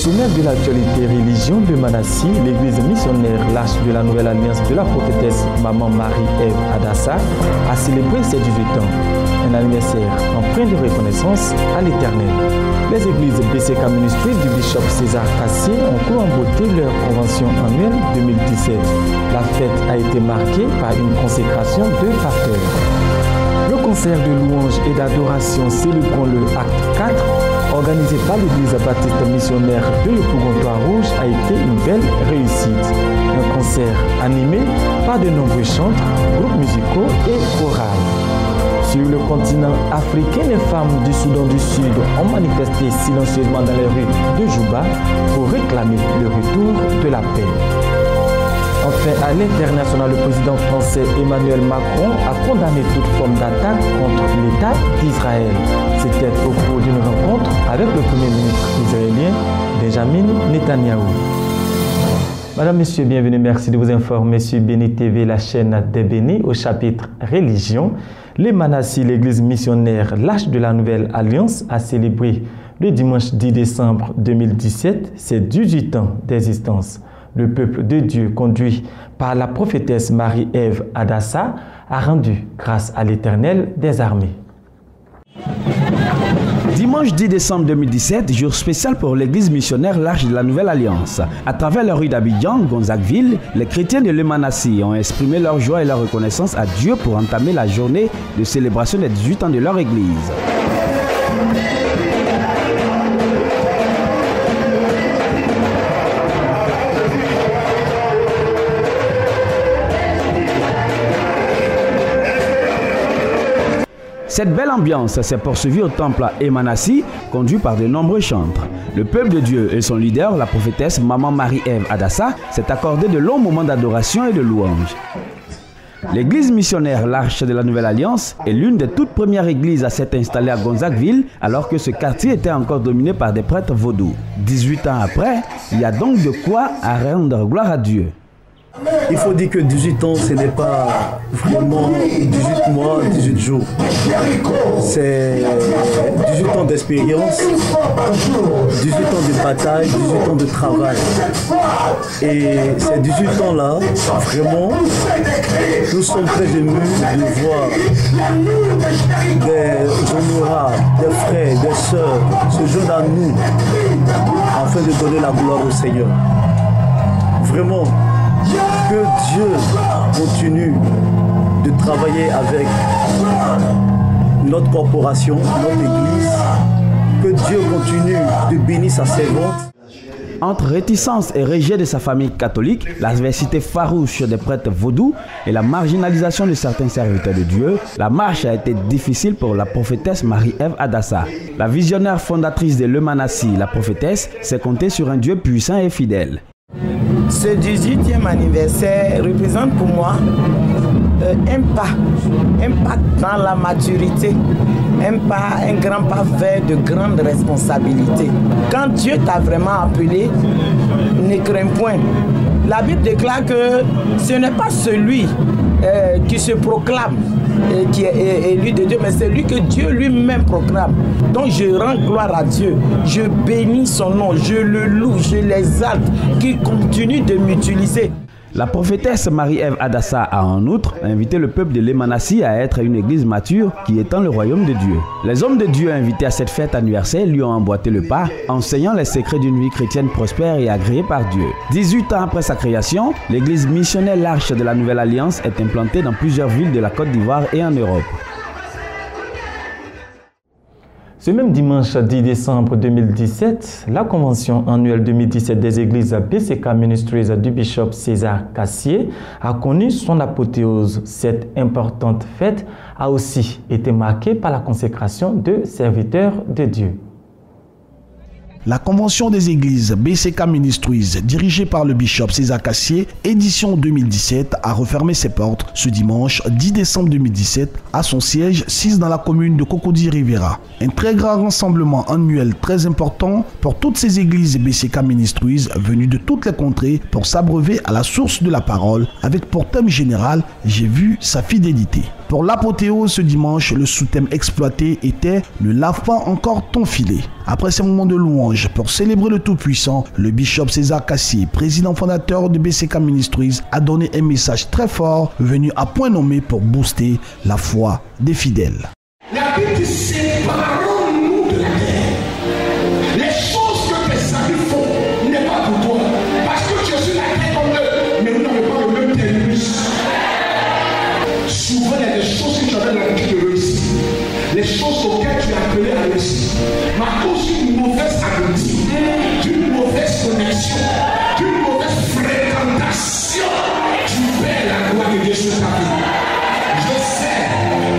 sommet de l'actualité religion de Manassi, l'église missionnaire l'Arche de la Nouvelle Alliance de la prophétesse Maman Marie-Ève Adassa a célébré ses 18 ans. Un anniversaire empreint de reconnaissance à l'Éternel. Les églises BCK Ministries du bishop César Cassier ont clos en beauté leur convention annuelle 2017. La fête a été marquée par une consécration de pasteurs. Le concert de louanges et d'adoration célébrant le acte 4 organisé par l'église baptiste missionnaire de l'Épougontoir Rouge a été une belle réussite. Un concert animé par de nombreux chantres, groupes musicaux et chorales. Sur le continent africain, les femmes du Soudan du Sud ont manifesté silencieusement dans les rues de Juba pour réclamer le retour de la paix. Enfin, à l'international, le président français Emmanuel Macron a condamné toute forme d'attaque contre l'État d'Israël. C'était au cours d'une rencontre avec le premier ministre israélien Benjamin Netanyahou. Madame, Monsieur, bienvenue. Merci de vous informer sur Béni TV, la chaîne des bénis, au chapitre Religion. Les Manassi, l'église missionnaire l'Arche de la Nouvelle Alliance, a célébré le dimanche 10 décembre 2017 ses 18 ans d'existence. Le peuple de Dieu, conduit par la prophétesse Marie-Ève Adassa, a rendu grâce à l'Éternel des armées. Dimanche 10 décembre 2017, jour spécial pour l'église missionnaire l'Arche de la Nouvelle Alliance. À travers la rue d'Abidjan, Gonzagueville, les chrétiens de l'Emanassi ont exprimé leur joie et leur reconnaissance à Dieu pour entamer la journée de célébration des 18 ans de leur église. Cette belle ambiance s'est poursuivie au temple à Emanassi, conduit par de nombreux chantres. Le peuple de Dieu et son leader, la prophétesse Maman Marie-Ève Adassa, s'est accordé de longs moments d'adoration et de louange. L'église missionnaire l'Arche de la Nouvelle Alliance est l'une des toutes premières églises à s'être installée à Gonzagueville, alors que ce quartier était encore dominé par des prêtres vaudous. 18 ans après, il y a donc de quoi à rendre gloire à Dieu. Il faut dire que 18 ans, ce n'est pas vraiment 18 mois, 18 jours. C'est 18 ans d'expérience, 18 ans de bataille, 18 ans de travail. Et ces 18 ans-là, vraiment, nous sommes très émus de voir des honorables, des frères, des sœurs se joindre à nous afin de donner la gloire au Seigneur. Vraiment, que Dieu continue de travailler avec notre corporation, notre église. Que Dieu continue de bénir sa servante. Entre réticence et rejet de sa famille catholique, l'adversité farouche des prêtres vaudous et la marginalisation de certains serviteurs de Dieu, la marche a été difficile pour la prophétesse Marie-Ève Adassa. La visionnaire fondatrice de l'Emanassi, la prophétesse, s'est comptée sur un Dieu puissant et fidèle. Ce 18e anniversaire représente pour moi un pas dans la maturité, un grand pas vers de grandes responsabilités. Quand Dieu t'a vraiment appelé, ne crains point. La Bible déclare que ce n'est pas celui qui se proclame qui est élu de Dieu, mais c'est lui que Dieu lui-même proclame. Donc je rends gloire à Dieu, je bénis son nom, je le loue, je l'exalte, qu'il continue de m'utiliser. La prophétesse Marie-Ève Adassa a en outre invité le peuple de l'Emanassi à être une église mature qui étend le royaume de Dieu. Les hommes de Dieu invités à cette fête anniversaire lui ont emboîté le pas, enseignant les secrets d'une vie chrétienne prospère et agréée par Dieu. 18 ans après sa création, l'église missionnaire l'Arche de la Nouvelle Alliance est implantée dans plusieurs villes de la Côte d'Ivoire et en Europe. Ce même dimanche 10 décembre 2017, la convention annuelle 2017 des églises BCK Ministries du bishop César Cassier a connu son apothéose. Cette importante fête a aussi été marquée par la consécration de serviteurs de Dieu. La convention des églises BCK Ministries, dirigée par le bishop César Cassier, édition 2017, a refermé ses portes ce dimanche 10 décembre 2017 à son siège 6 dans la commune de Cocody-Rivera. Un très grand rassemblement annuel très important pour toutes ces églises BCK Ministries venues de toutes les contrées pour s'abreuver à la source de la parole avec pour thème général « J'ai vu sa fidélité ». Pour l'apothéose ce dimanche, le sous-thème exploité était « Ne lave pas encore ton filet ». Après ces moments de louange pour célébrer le Tout-Puissant, le bishop César Cassier, président fondateur de BCK Ministries, a donné un message très fort venu à point nommé pour booster la foi des fidèles. La Bible dit séparons-nous de la terre. Les choses que tes amis font n'est pas pour toi. Parce que tu es sur la terre comme eux, mais vous n'avez pas le même terminus. Souvent, il y a des choses que tu avais l'habitude de réussir. Les choses auxquelles tu es appelé à réussir. Mais à cause d'une mauvaise amitié, d'une mauvaise connexion, d'une mauvaise fréquentation, tu perds la gloire de Dieu sur ta vie. Je sais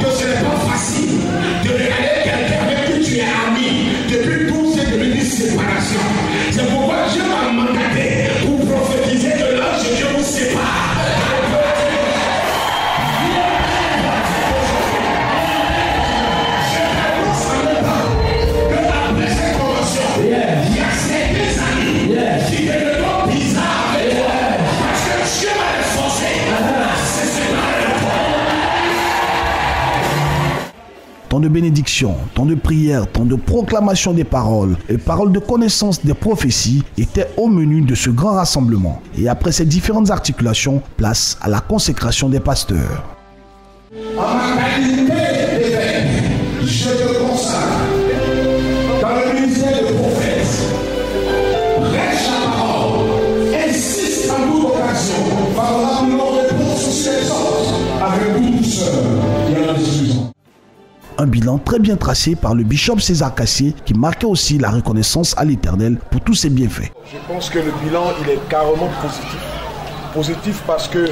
que ce n'est pas facile de regarder quelqu'un avec qui tu es ami depuis 12 et depuis 10 séparations. C'est pourquoi Dieu m'a mandaté pour prophétiser que l'ange de Dieu vous sépare. Temps de bénédiction, temps de prière, temps de proclamation des paroles et paroles de connaissance des prophéties étaient au menu de ce grand rassemblement. Et après ces différentes articulations, place à la consécration des pasteurs. En ma qualité d'évêque, je te consacre dans le ministère de prophète. Prêche la parole, insiste en toute occasion, favorablement réponse sur les autres, avec beaucoup de douceur et en discussion. Un bilan très bien tracé par le bishop César Cassier qui marquait aussi la reconnaissance à l'Éternel pour tous ses bienfaits. Je pense que le bilan il est carrément positif. Positif parce que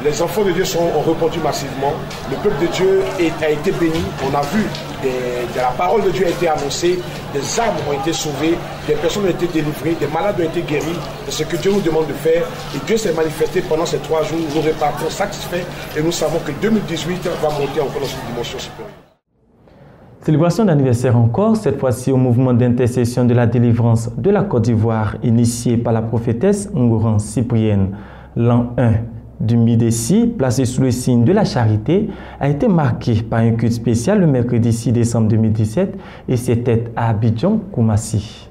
les enfants de Dieu ont répondu massivement. Le peuple de Dieu a été béni. On a vu la parole de Dieu a été annoncée, des âmes ont été sauvées, des personnes ont été délivrées, des malades ont été guéris. C'est ce que Dieu nous demande de faire. Et Dieu s'est manifesté pendant ces 3 jours. Nous repartons satisfaits et nous savons que 2018 va monter encore dans une dimension supérieure. Célébration d'anniversaire encore, cette fois-ci au mouvement d'intercession de la délivrance de la Côte d'Ivoire initié par la prophétesse Ngoran Cyprienne. L'an 1 du Midessi, placé sous le signe de la charité, a été marqué par un culte spécial le mercredi 6 décembre 2017 et c'était à Abidjan, Koumassi.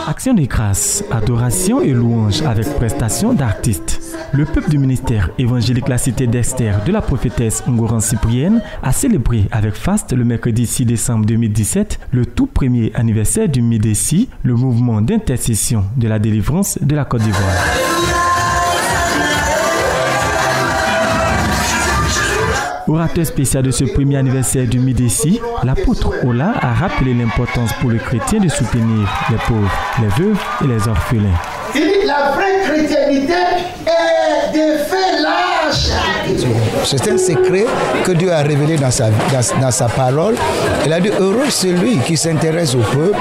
Action de grâce, adoration et louange avec prestation d'artistes. Le peuple du ministère évangélique La Cité d'Esther de la prophétesse Ngoran Cyprienne a célébré avec faste le mercredi 6 décembre 2017 le tout premier anniversaire du Midessi, le mouvement d'intercession de la délivrance de la Côte d'Ivoire. Orateur spécial de ce premier anniversaire du Midessi, l'apôtre Ola a rappelé l'importance pour le chrétien de soutenir les pauvres, les veuves et les orphelins. Il dit la vraie chrétienté est de faire la charité. C'est un secret que Dieu a révélé dans sa parole. Il a dit heureux celui qui s'intéresse au peuple,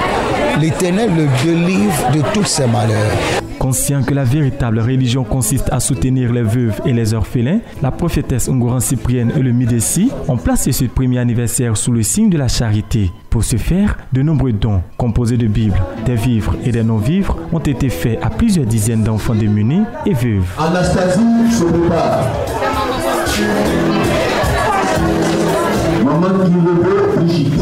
l'Éternel le délivre de tous ses malheurs. Conscient que la véritable religion consiste à soutenir les veuves et les orphelins, la prophétesse Ngoran Cyprienne et le Midessi ont placé ce premier anniversaire sous le signe de la charité. Pour ce faire, de nombreux dons composés de Bibles, des vivres et des non-vivres ont été faits à plusieurs dizaines d'enfants démunis et veuves. Anastasie se prépare. Maman qui veut Brigitte.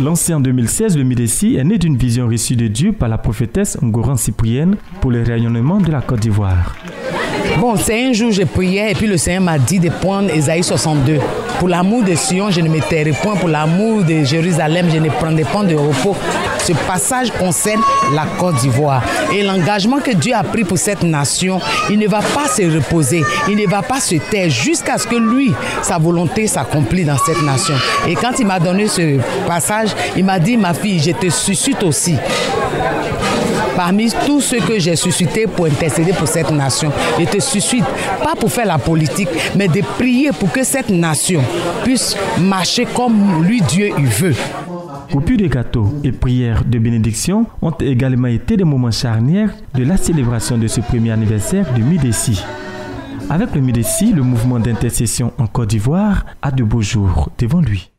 Lancé en 2016, le Midessi est né d'une vision reçue de Dieu par la prophétesse Ngoran Cyprienne pour le rayonnement de la Côte d'Ivoire. Bon, c'est un jour je priais et puis le Seigneur m'a dit de prendre Ésaïe 62. Pour l'amour de Sion, je ne me tairai point. Pour l'amour de Jérusalem, je ne prendrai point de repos. Ce passage concerne la Côte d'Ivoire. Et l'engagement que Dieu a pris pour cette nation, il ne va pas se reposer, il ne va pas se taire jusqu'à ce que lui, sa volonté s'accomplisse dans cette nation. Et quand il m'a donné ce passage, il m'a dit, ma fille, je te suscite aussi. Parmi tous ceux que j'ai suscités pour intercéder pour cette nation, je te suscite, pas pour faire la politique, mais de prier pour que cette nation puisse marcher comme lui, Dieu, il veut. Coupures de gâteaux et prières de bénédiction ont également été des moments charnières de la célébration de ce premier anniversaire du Midessi. Avec le Midessi, le mouvement d'intercession en Côte d'Ivoire a de beaux jours devant lui.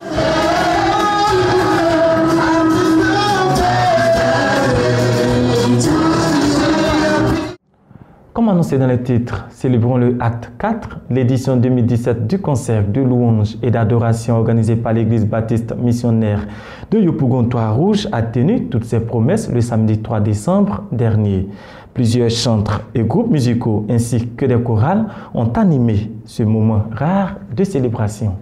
Comme annoncé annoncé dans les titres, célébrons le acte 4, l'édition 2017 du concert de louange et d'adoration organisé par l'église baptiste missionnaire de Yopougon-Trois-Rouges a tenu toutes ses promesses le samedi 3 décembre dernier. Plusieurs chantres et groupes musicaux ainsi que des chorales ont animé ce moment rare de célébration.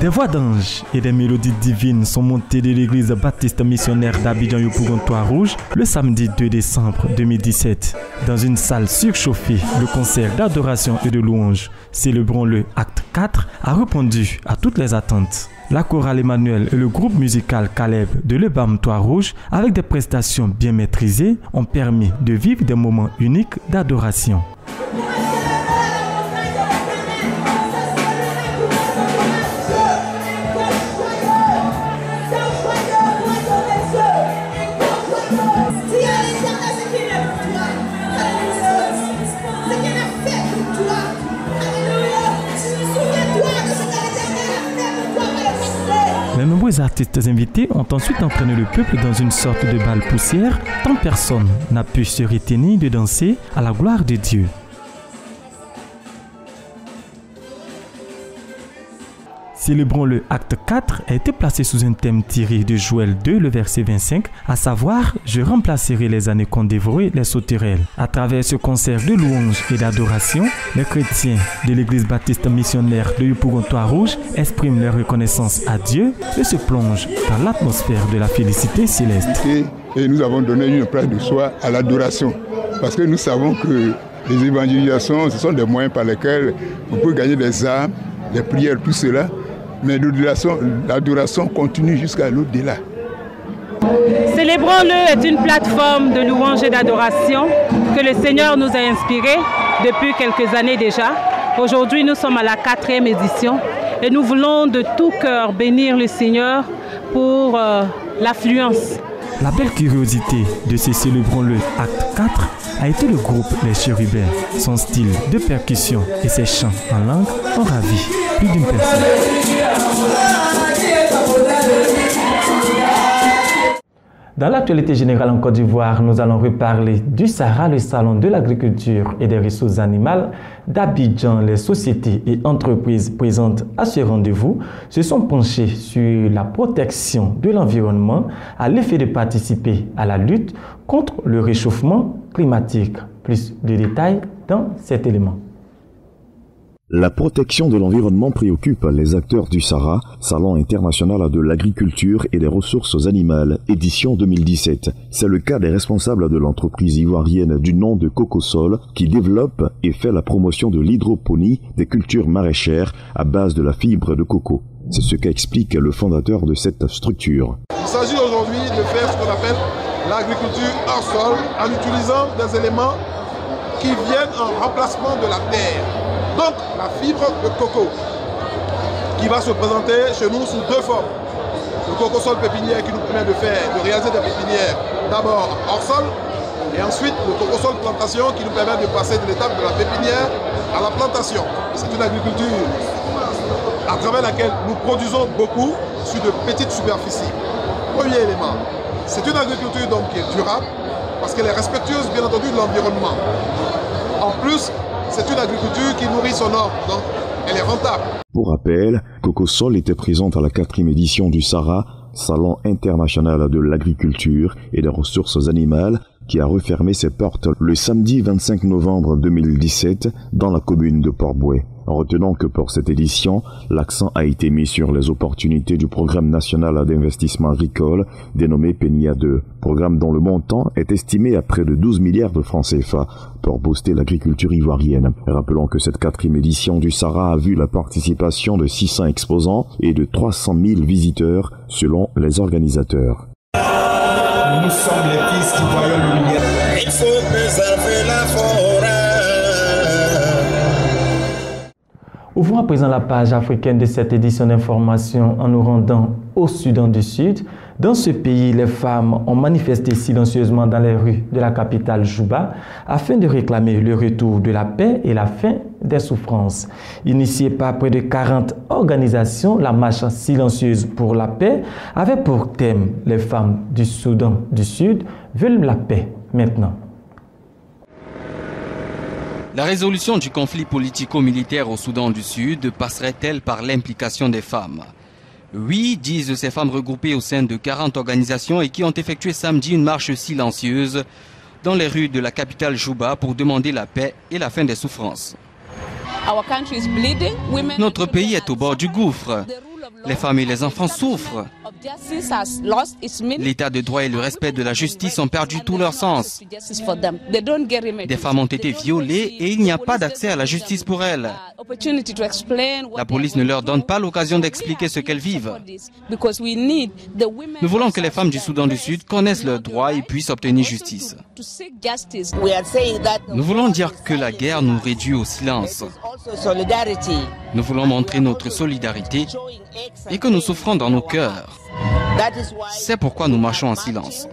Des voix d'anges et des mélodies divines sont montées de l'église baptiste missionnaire d'Abidjan-Yopougon-Trois-Rouges le samedi 2 décembre 2017. Dans une salle surchauffée, le concert d'adoration et de louange, célébrons le acte 4, a répondu à toutes les attentes. La chorale Emmanuel et le groupe musical Caleb de l'EBAM Trois-Rouges, avec des prestations bien maîtrisées, ont permis de vivre des moments uniques d'adoration. Les nombreux artistes invités ont ensuite entraîné le peuple dans une sorte de bal poussière, tant personne n'a pu se retenir de danser à la gloire de Dieu. Célébrons le acte 4 a été placé sous un thème tiré de Joël 2, le verset 25, à savoir « Je remplacerai les années qu'ont dévoré les sauterelles ». À travers ce concert de louange et d'adoration, les chrétiens de l'église baptiste missionnaire de Yopougon-Trois-Rouges expriment leur reconnaissance à Dieu et se plongent dans l'atmosphère de la félicité céleste. Et nous avons donné une place de soi à l'adoration, parce que nous savons que les évangélisations, ce sont des moyens par lesquels on peut gagner des âmes, des prières, tout cela. Mais l'adoration continue jusqu'à l'au-delà. Célébrons-le est une plateforme de louange et d'adoration que le Seigneur nous a inspiré depuis quelques années déjà. Aujourd'hui, nous sommes à la 4e édition et nous voulons de tout cœur bénir le Seigneur pour l'affluence. La belle curiosité de ce Célébrons-le acte 4 a été le groupe Les Chérubins. Son style de percussion et ses chants en langue ont ravi plus d'une personne. Dans l'actualité générale en Côte d'Ivoire, nous allons reparler du SARA, le Salon de l'agriculture et des ressources animales d'Abidjan. Les sociétés et entreprises présentes à ce rendez-vous se sont penchées sur la protection de l'environnement à l'effet de participer à la lutte contre le réchauffement climatique. Plus de détails dans cet élément. La protection de l'environnement préoccupe les acteurs du SARA, Salon international de l'agriculture et des ressources animales, édition 2017. C'est le cas des responsables de l'entreprise ivoirienne du nom de Cocosol qui développe et fait la promotion de l'hydroponie des cultures maraîchères à base de la fibre de coco. C'est ce qu'explique le fondateur de cette structure. Il s'agit aujourd'hui de faire ce qu'on appelle l'agriculture hors sol en utilisant des éléments qui viennent en remplacement de la terre. Donc la fibre de coco qui va se présenter chez nous sous deux formes. Le coco-sol pépinière qui nous permet de réaliser des pépinières d'abord hors sol et ensuite le coco-sol plantation qui nous permet de passer de l'étape de la pépinière à la plantation. C'est une agriculture à travers laquelle nous produisons beaucoup sur de petites superficies. Premier élément, c'est une agriculture donc qui est durable parce qu'elle est respectueuse bien entendu de l'environnement. En plus, c'est une agriculture qui nourrit son homme, donc elle est rentable. Pour rappel, Cocosol était présente à la 4e édition du SARA, Salon international de l'agriculture et des ressources animales, qui a refermé ses portes le samedi 25 novembre 2017 dans la commune de Port-Bouet. En retenant que pour cette édition, l'accent a été mis sur les opportunités du programme national d'investissement agricole dénommé PENIA 2, programme dont le montant est estimé à près de 12 milliards de francs CFA pour booster l'agriculture ivoirienne. Rappelons que cette 4e édition du SARA a vu la participation de 600 exposants et de 300 000 visiteurs selon les organisateurs. Nous sommes les fils qui voyons lumière. Il faut préserver la forêt. Ouvrons à présent la page africaine de cette édition d'information en nous rendant au Soudan du Sud. Dans ce pays, les femmes ont manifesté silencieusement dans les rues de la capitale Juba afin de réclamer le retour de la paix et la fin des souffrances. Initiée par près de 40 organisations, la marche silencieuse pour la paix avait pour thème « Les femmes du Soudan du Sud veulent la paix maintenant ». La résolution du conflit politico-militaire au Soudan du Sud passerait-elle par l'implication des femmes? Oui, disent ces femmes regroupées au sein de 40 organisations et qui ont effectué samedi une marche silencieuse dans les rues de la capitale Juba pour demander la paix et la fin des souffrances. Notre pays est au bord du gouffre. Les femmes et les enfants souffrent. L'état de droit et le respect de la justice ont perdu tout leur sens. Des femmes ont été violées et il n'y a pas d'accès à la justice pour elles. La police ne leur donne pas l'occasion d'expliquer ce qu'elles vivent. Nous voulons que les femmes du Soudan du Sud connaissent leurs droits et puissent obtenir justice. Nous voulons dire que la guerre nous réduit au silence. Nous voulons montrer notre solidarité et que nous souffrons dans nos cœurs. C'est pourquoi nous marchons en silence.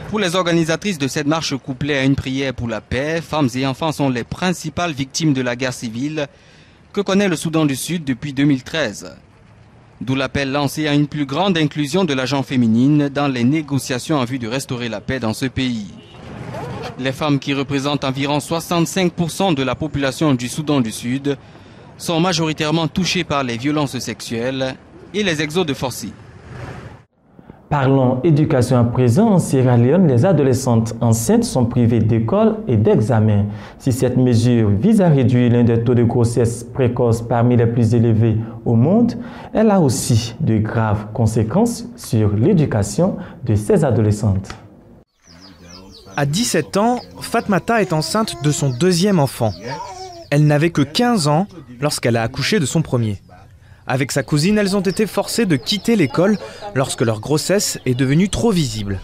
Pour les organisatrices de cette marche couplée à une prière pour la paix, femmes et enfants sont les principales victimes de la guerre civile que connaît le Soudan du Sud depuis 2013. D'où l'appel lancé à une plus grande inclusion de la gente féminine dans les négociations en vue de restaurer la paix dans ce pays. Les femmes, qui représentent environ 65% de la population du Soudan du Sud, sont majoritairement touchées par les violences sexuelles et les exodes forcés. Parlons éducation à présent. En Sierra Leone, les adolescentes enceintes sont privées d'école et d'examen. Si cette mesure vise à réduire l'un des taux de grossesse précoce parmi les plus élevés au monde, elle a aussi de graves conséquences sur l'éducation de ces adolescentes. À 17 ans, Fatmata est enceinte de son deuxième enfant. Elle n'avait que 15 ans lorsqu'elle a accouché de son premier. Avec sa cousine, elles ont été forcées de quitter l'école lorsque leur grossesse est devenue trop visible.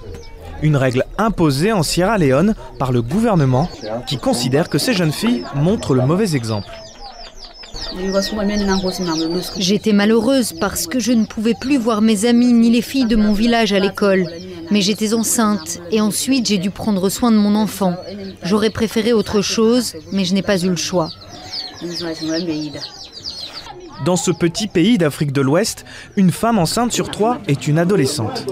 Une règle imposée en Sierra Leone par le gouvernement qui considère que ces jeunes filles montrent le mauvais exemple. J'étais malheureuse parce que je ne pouvais plus voir mes amis ni les filles de mon village à l'école. Mais j'étais enceinte et ensuite j'ai dû prendre soin de mon enfant. J'aurais préféré autre chose, mais je n'ai pas eu le choix. Dans ce petit pays d'Afrique de l'Ouest, une femme enceinte sur 3 est une adolescente.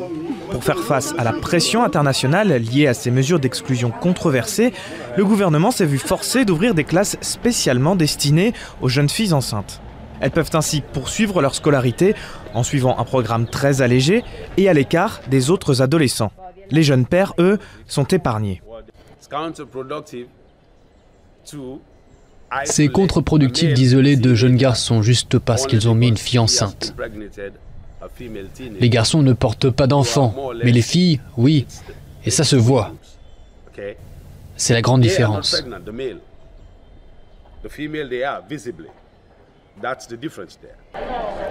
Pour faire face à la pression internationale liée à ces mesures d'exclusion controversées, le gouvernement s'est vu forcé d'ouvrir des classes spécialement destinées aux jeunes filles enceintes. Elles peuvent ainsi poursuivre leur scolarité en suivant un programme très allégé et à l'écart des autres adolescents. Les jeunes pères, eux, sont épargnés. C'est contre-productif d'isoler de jeunes garçons juste parce qu'ils ont mis une fille enceinte. Les garçons ne portent pas d'enfants, mais les filles, oui, et ça se voit. C'est la grande différence.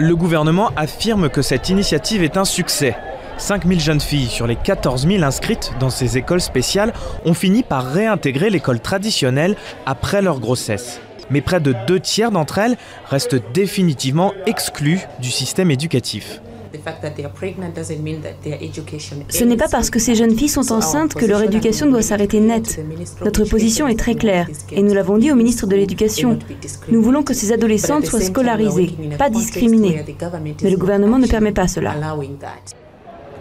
Le gouvernement affirme que cette initiative est un succès. 5000 jeunes filles sur les 14 000 inscrites dans ces écoles spéciales ont fini par réintégrer l'école traditionnelle après leur grossesse. Mais près de 2/3 d'entre elles restent définitivement exclues du système éducatif. Ce n'est pas parce que ces jeunes filles sont enceintes que leur éducation doit s'arrêter net. Notre position est très claire et nous l'avons dit au ministre de l'Éducation. Nous voulons que ces adolescentes soient scolarisées, pas discriminées. Mais le gouvernement ne permet pas cela.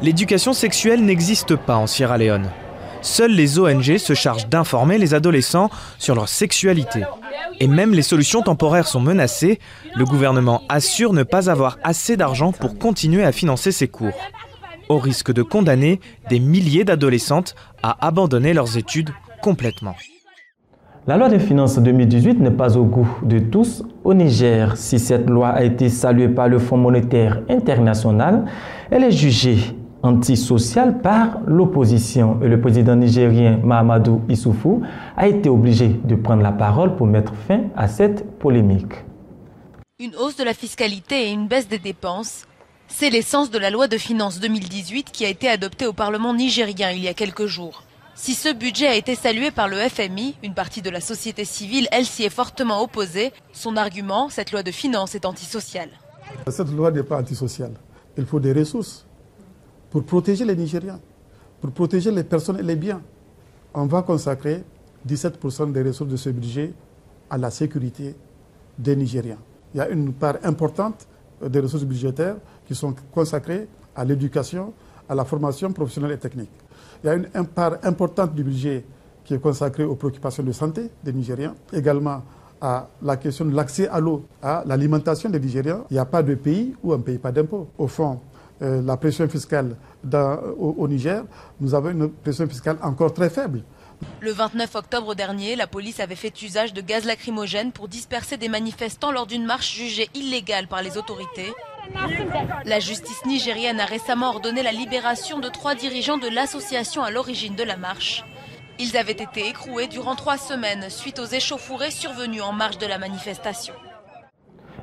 L'éducation sexuelle n'existe pas en Sierra Leone. Seules les ONG se chargent d'informer les adolescents sur leur sexualité. Et même les solutions temporaires sont menacées, le gouvernement assure ne pas avoir assez d'argent pour continuer à financer ces cours. Au risque de condamner des milliers d'adolescentes à abandonner leurs études complètement. La loi des finances 2018 n'est pas au goût de tous au Niger. Si cette loi a été saluée par le Fonds monétaire international, elle est jugée antisociale par l'opposition. Et le président nigérien Mahamadou Issoufou a été obligé de prendre la parole pour mettre fin à cette polémique. Une hausse de la fiscalité et une baisse des dépenses, c'est l'essence de la loi de finances 2018 qui a été adoptée au Parlement nigérien il y a quelques jours. Si ce budget a été salué par le FMI, une partie de la société civile, elle, s'y est fortement opposée. Son argument, cette loi de finances est antisociale. Cette loi n'est pas antisociale. Il faut des ressources pour protéger les Nigériens, pour protéger les personnes et les biens. On va consacrer 17% des ressources de ce budget à la sécurité des Nigériens. Il y a une part importante des ressources budgétaires qui sont consacrées à l'éducation, à la formation professionnelle et technique. Il y a une part importante du budget qui est consacrée aux préoccupations de santé des Nigériens, également à la question de l'accès à l'eau, à l'alimentation des Nigériens. Il n'y a pas de pays où on ne paye pas d'impôts. Au fond, la pression fiscale au Niger, nous avons une pression fiscale encore très faible. Le 29 octobre dernier, la police avait fait usage de gaz lacrymogène pour disperser des manifestants lors d'une marche jugée illégale par les autorités. La justice nigérienne a récemment ordonné la libération de 3 dirigeants de l'association à l'origine de la marche. Ils avaient été écroués durant 3 semaines suite aux échauffourées survenues en marge de la manifestation.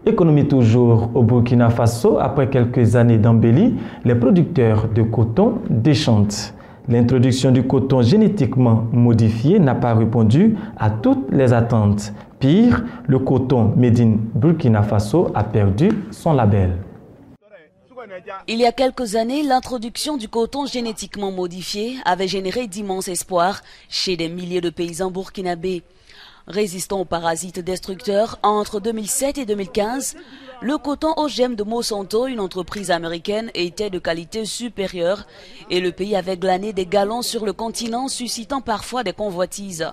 Économie toujours au Burkina Faso. Après quelques années d'embellie, les producteurs de coton déchantent. L'introduction du coton génétiquement modifié n'a pas répondu à toutes les attentes. Pire, le coton Made in Burkina Faso a perdu son label. Il y a quelques années, l'introduction du coton génétiquement modifié avait généré d'immenses espoirs chez des milliers de paysans burkinabés. Résistant aux parasites destructeurs, entre 2007 et 2015, le coton OGM de Monsanto, une entreprise américaine, était de qualité supérieure et le pays avait glané des galons sur le continent, suscitant parfois des convoitises.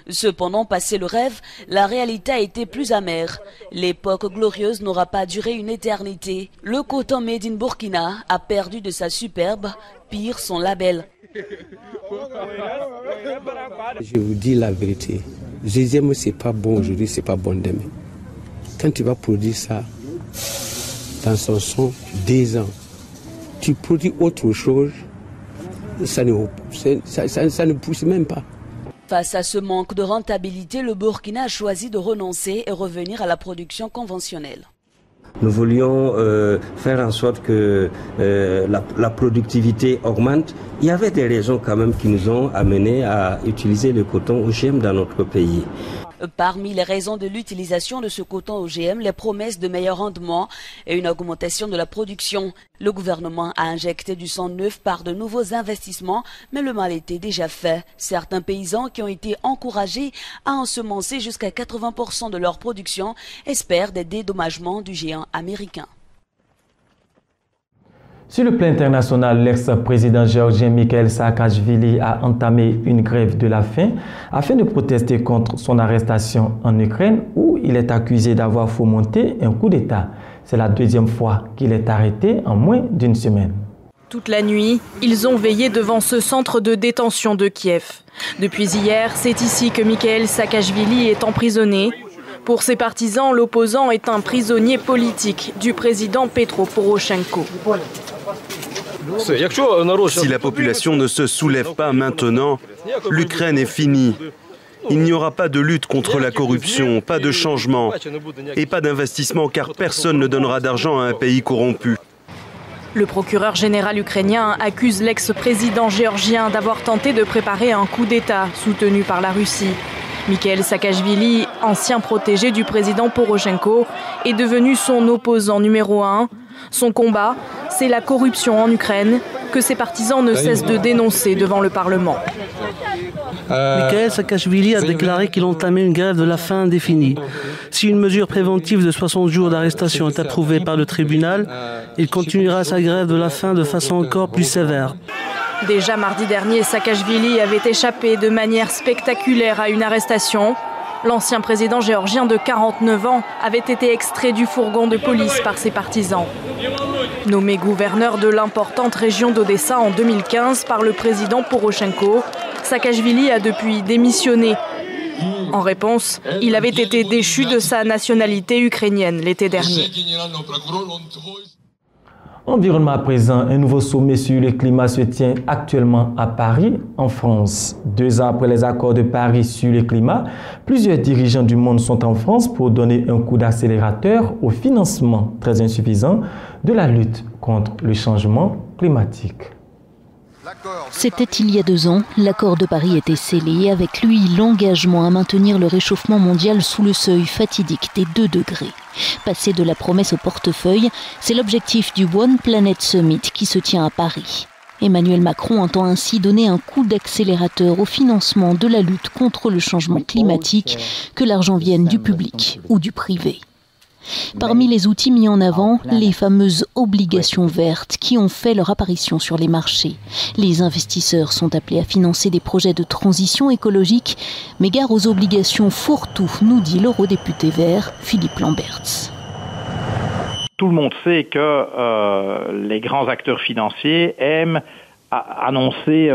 Cependant, passé le rêve, la réalité a été plus amère. L'époque glorieuse n'aura pas duré une éternité. Le coton Made in Burkina a perdu de sa superbe, pire son label. Je vous dis la vérité. GGM, c'est pas bon aujourd'hui, c'est pas bon demain. Quand tu vas produire ça dans son son 2 ans, tu produis autre chose, ça ne pousse même pas. Face à ce manque de rentabilité, le Burkina a choisi de renoncer et revenir à la production conventionnelle. Nous voulions faire en sorte que la productivité augmente. Il y avait des raisons quand même qui nous ont amenés à utiliser le coton OGM dans notre pays. Parmi les raisons de l'utilisation de ce coton OGM, les promesses de meilleur rendement et une augmentation de la production. Le gouvernement a injecté du sang neuf par de nouveaux investissements, mais le mal était déjà fait. Certains paysans qui ont été encouragés à ensemencer jusqu'à 80% de leur production espèrent des dédommagements du géant américain. Sur le plan international, l'ex-président géorgien Mikhail Saakashvili a entamé une grève de la faim afin de protester contre son arrestation en Ukraine où il est accusé d'avoir fomenté un coup d'État. C'est la 2e fois qu'il est arrêté en moins d'1 semaine. Toute la nuit, ils ont veillé devant ce centre de détention de Kiev. Depuis hier, c'est ici que Mikhail Saakashvili est emprisonné. Pour ses partisans, l'opposant est un prisonnier politique du président Petro Poroshenko. Si la population ne se soulève pas maintenant, l'Ukraine est finie. Il n'y aura pas de lutte contre la corruption, pas de changement et pas d'investissement car personne ne donnera d'argent à un pays corrompu. Le procureur général ukrainien accuse l'ex-président géorgien d'avoir tenté de préparer un coup d'État soutenu par la Russie. Mikhail Saakashvili, ancien protégé du président Poroshenko, est devenu son opposant numéro 1. Son combat, c'est la corruption en Ukraine, que ses partisans ne cessent de dénoncer devant le Parlement. Mikhail Saakashvili a déclaré qu'il entamait une grève de la faim indéfinie. Si une mesure préventive de 60 jours d'arrestation est approuvée par le tribunal, il continuera sa grève de la faim de façon encore plus sévère. Déjà mardi dernier, Saakashvili avait échappé de manière spectaculaire à une arrestation. L'ancien président géorgien de 49 ans avait été extrait du fourgon de police par ses partisans. Nommé gouverneur de l'importante région d'Odessa en 2015 par le président Poroshenko, Saakashvili a depuis démissionné. En réponse, il avait été déchu de sa nationalité ukrainienne l'été dernier. Environnement à présent, un nouveau sommet sur le climat se tient actuellement à Paris, en France. 2 ans après les accords de Paris sur le climat, plusieurs dirigeants du monde sont en France pour donner un coup d'accélérateur au financement très insuffisant de la lutte contre le changement climatique. C'était il y a 2 ans, l'accord de Paris était scellé, avec lui l'engagement à maintenir le réchauffement mondial sous le seuil fatidique des 2 degrés. Passer de la promesse au portefeuille, c'est l'objectif du One Planet Summit qui se tient à Paris. Emmanuel Macron entend ainsi donner un coup d'accélérateur au financement de la lutte contre le changement climatique, que l'argent vienne du public ou du privé. Parmi les outils mis en avant, les fameuses obligations vertes qui ont fait leur apparition sur les marchés. Les investisseurs sont appelés à financer des projets de transition écologique, mais gare aux obligations fourre-tout, nous dit l'eurodéputé vert Philippe Lamberts. Tout le monde sait que les grands acteurs financiers aiment annoncer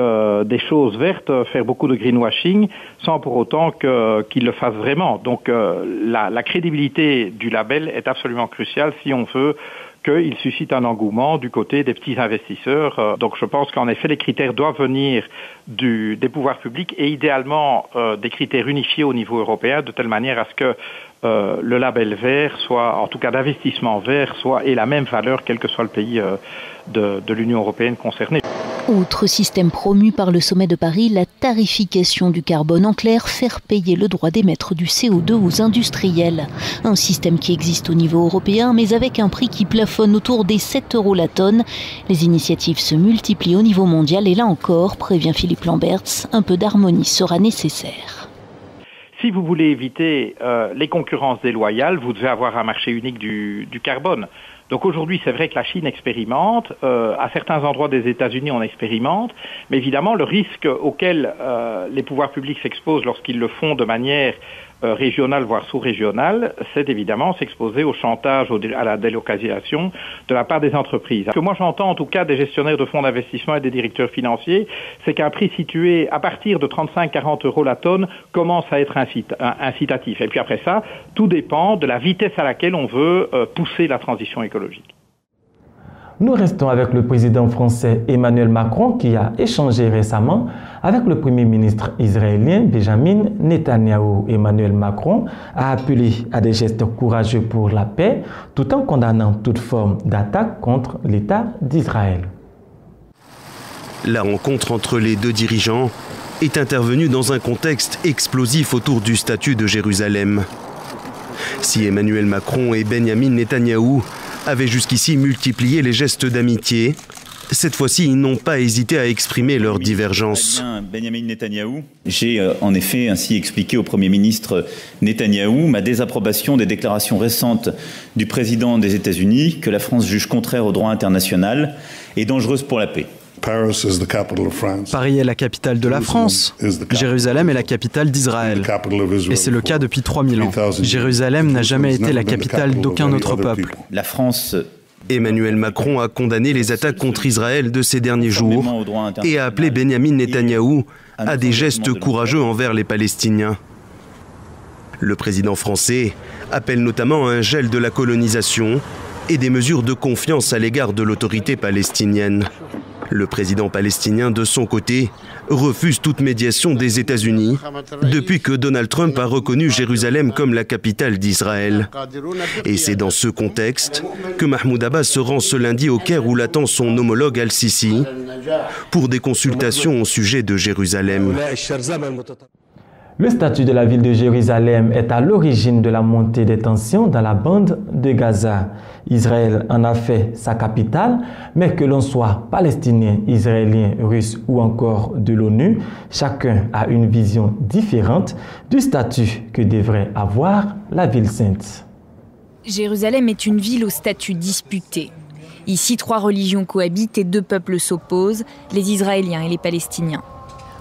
des choses vertes, faire beaucoup de greenwashing, sans pour autant qu'ils le fassent vraiment. Donc la crédibilité du label est absolument cruciale si on veut qu'il suscite un engouement du côté des petits investisseurs. Donc je pense qu'en effet les critères doivent venir des pouvoirs publics et idéalement des critères unifiés au niveau européen de telle manière à ce que le label vert soit, en tout cas d'investissement vert, ait la même valeur quel que soit le pays de l'Union européenne concerné. Autre système promu par le sommet de Paris, la tarification du carbone. En clair, faire payer le droit d'émettre du CO2 aux industriels. Un système qui existe au niveau européen, mais avec un prix qui plafonne autour des 7 € la tonne. Les initiatives se multiplient au niveau mondial et là encore, prévient Philippe Lamberts, un peu d'harmonie sera nécessaire. Si vous voulez éviter les concurrences déloyales, vous devez avoir un marché unique du carbone. Donc aujourd'hui, c'est vrai que la Chine expérimente, à certains endroits des États-Unis on expérimente, mais évidemment le risque auquel les pouvoirs publics s'exposent lorsqu'ils le font de manière régionale voire sous-régionale, c'est évidemment s'exposer au chantage, à la délocalisation de la part des entreprises. Ce que moi j'entends en tout cas des gestionnaires de fonds d'investissement et des directeurs financiers, c'est qu'un prix situé à partir de 35-40 € la tonne commence à être incitatif. Et puis après ça, tout dépend de la vitesse à laquelle on veut pousser la transition écologique. Nous restons avec le président français Emmanuel Macron qui a échangé récemment avec le premier ministre israélien Benjamin Netanyahou. Emmanuel Macron a appelé à des gestes courageux pour la paix tout en condamnant toute forme d'attaque contre l'État d'Israël. La rencontre entre les 2 dirigeants est intervenue dans un contexte explosif autour du statut de Jérusalem. Si Emmanuel Macron et Benjamin Netanyahou avaient jusqu'ici multiplié les gestes d'amitié, cette fois-ci, ils n'ont pas hésité à exprimer leurs divergences. Benjamin Netanyahou, j'ai en effet ainsi expliqué au Premier ministre Netanyahou ma désapprobation des déclarations récentes du président des États-Unis que la France juge contraire au droit international et dangereuse pour la paix. Paris est la capitale de la France. Jérusalem est la capitale d'Israël. Et c'est le cas depuis 3000 ans. Jérusalem n'a jamais été la capitale d'aucun autre peuple. La France. Emmanuel Macron a condamné les attaques contre Israël de ces derniers jours et a appelé Benjamin Netanyahou à des gestes courageux envers les Palestiniens. Le président français appelle notamment à un gel de la colonisation et des mesures de confiance à l'égard de l'autorité palestinienne. Le président palestinien, de son côté, refuse toute médiation des États-Unis depuis que Donald Trump a reconnu Jérusalem comme la capitale d'Israël. Et c'est dans ce contexte que Mahmoud Abbas se rend ce lundi au Caire où l'attend son homologue Al-Sisi pour des consultations au sujet de Jérusalem. Le statut de la ville de Jérusalem est à l'origine de la montée des tensions dans la bande de Gaza. Israël en a fait sa capitale, mais que l'on soit palestinien, israélien, russe ou encore de l'ONU, chacun a une vision différente du statut que devrait avoir la ville sainte. Jérusalem est une ville au statut disputé. Ici, 3 religions cohabitent et 2 peuples s'opposent, les Israéliens et les Palestiniens.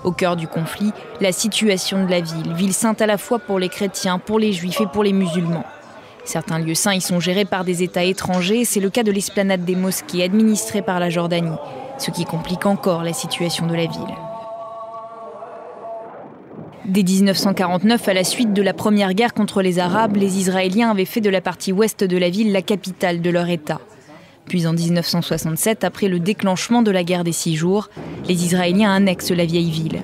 Au cœur du conflit, la situation de la ville sainte à la fois pour les chrétiens, pour les juifs et pour les musulmans. Certains lieux saints y sont gérés par des États étrangers, c'est le cas de l'esplanade des mosquées administrée par la Jordanie, ce qui complique encore la situation de la ville. Dès 1949, à la suite de la première guerre contre les Arabes, les Israéliens avaient fait de la partie ouest de la ville la capitale de leur État. Puis en 1967, après le déclenchement de la guerre des 6 jours, les Israéliens annexent la vieille ville.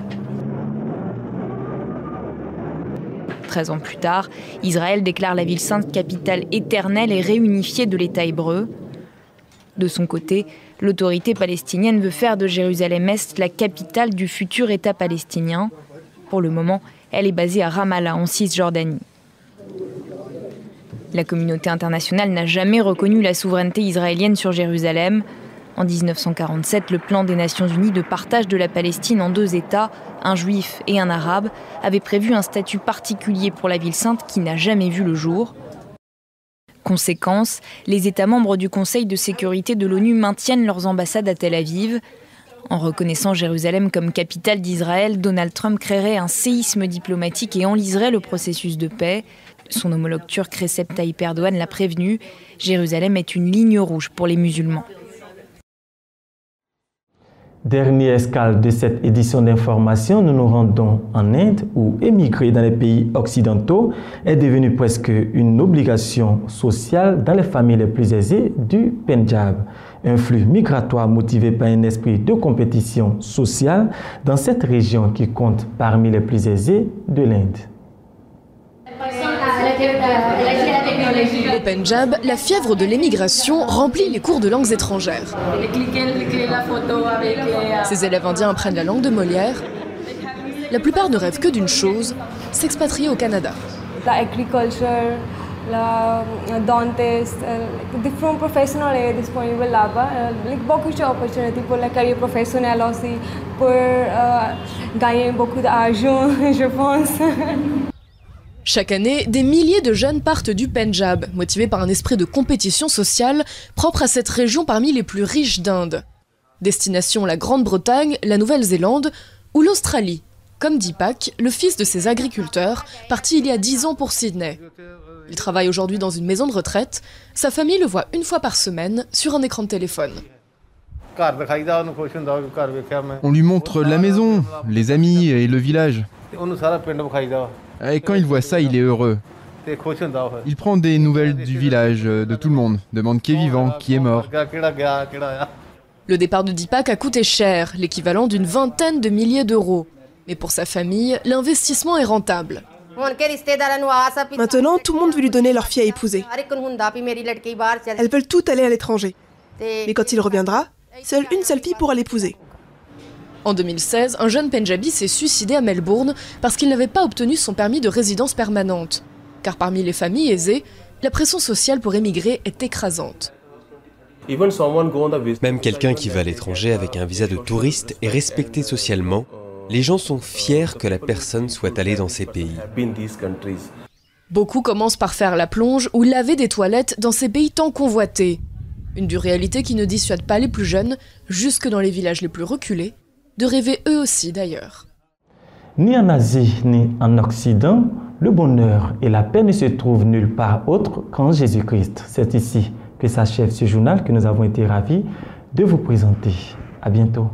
13 ans plus tard, Israël déclare la ville sainte capitale éternelle et réunifiée de l'État hébreu. De son côté, L'autorité palestinienne veut faire de Jérusalem-Est la capitale du futur État palestinien. Pour le moment, elle est basée à Ramallah, en Cisjordanie. La communauté internationale n'a jamais reconnu la souveraineté israélienne sur Jérusalem. En 1947, le plan des Nations Unies de partage de la Palestine en 2 États, un juif et un arabe, avait prévu un statut particulier pour la ville sainte qui n'a jamais vu le jour. Conséquence, les États membres du Conseil de sécurité de l'ONU maintiennent leurs ambassades à Tel Aviv. En reconnaissant Jérusalem comme capitale d'Israël, Donald Trump créerait un séisme diplomatique et enliserait le processus de paix. Son homologue turc Recep Tayyip Erdogan l'a prévenu, Jérusalem est une ligne rouge pour les musulmans. Dernière escale de cette édition d'information, nous nous rendons en Inde où émigrer dans les pays occidentaux est devenu presque une obligation sociale dans les familles les plus aisées du Pendjab. Un flux migratoire motivé par un esprit de compétition sociale dans cette région qui compte parmi les plus aisées de l'Inde. Au Pendjab, la fièvre de l'émigration remplit les cours de langues étrangères. Ces élèves indiens apprennent la langue de Molière. La plupart ne rêvent que d'une chose, s'expatrier au Canada. L'agriculture, le dentiste, différentes professions disponibles là-bas. Beaucoup d'opportunités pour la carrière professionnelle aussi, pour gagner beaucoup d'argent, je pense. Chaque année, des milliers de jeunes partent du Pendjab, motivés par un esprit de compétition sociale propre à cette région parmi les plus riches d'Inde. Destination la Grande-Bretagne, la Nouvelle-Zélande ou l'Australie, comme Deepak, le fils de ces agriculteurs, parti il y a 10 ans pour Sydney. Il travaille aujourd'hui dans une maison de retraite. Sa famille le voit une fois par semaine sur un écran de téléphone. On lui montre la maison, les amis et le village. Et quand il voit ça, il est heureux. Il prend des nouvelles du village, de tout le monde, demande qui est vivant, qui est mort. Le départ de Deepak a coûté cher, l'équivalent d'une vingtaine de milliers d'euros. Mais pour sa famille, l'investissement est rentable. Maintenant, tout le monde veut lui donner leur fille à épouser. Elles veulent toutes aller à l'étranger. Mais quand il reviendra, seule une seule fille pourra l'épouser. En 2016, un jeune Pendjabi s'est suicidé à Melbourne parce qu'il n'avait pas obtenu son permis de résidence permanente. Car parmi les familles aisées, la pression sociale pour émigrer est écrasante. Même quelqu'un qui va à l'étranger avec un visa de touriste est respecté socialement. Les gens sont fiers que la personne soit allée dans ces pays. Beaucoup commencent par faire la plonge ou laver des toilettes dans ces pays tant convoités. Une dure réalité qui ne dissuade pas les plus jeunes, jusque dans les villages les plus reculés, de rêver eux aussi d'ailleurs. Ni en Asie, ni en Occident, le bonheur et la paix ne se trouvent nulle part autre qu'en Jésus-Christ. C'est ici que s'achève ce journal que nous avons été ravis de vous présenter. À bientôt.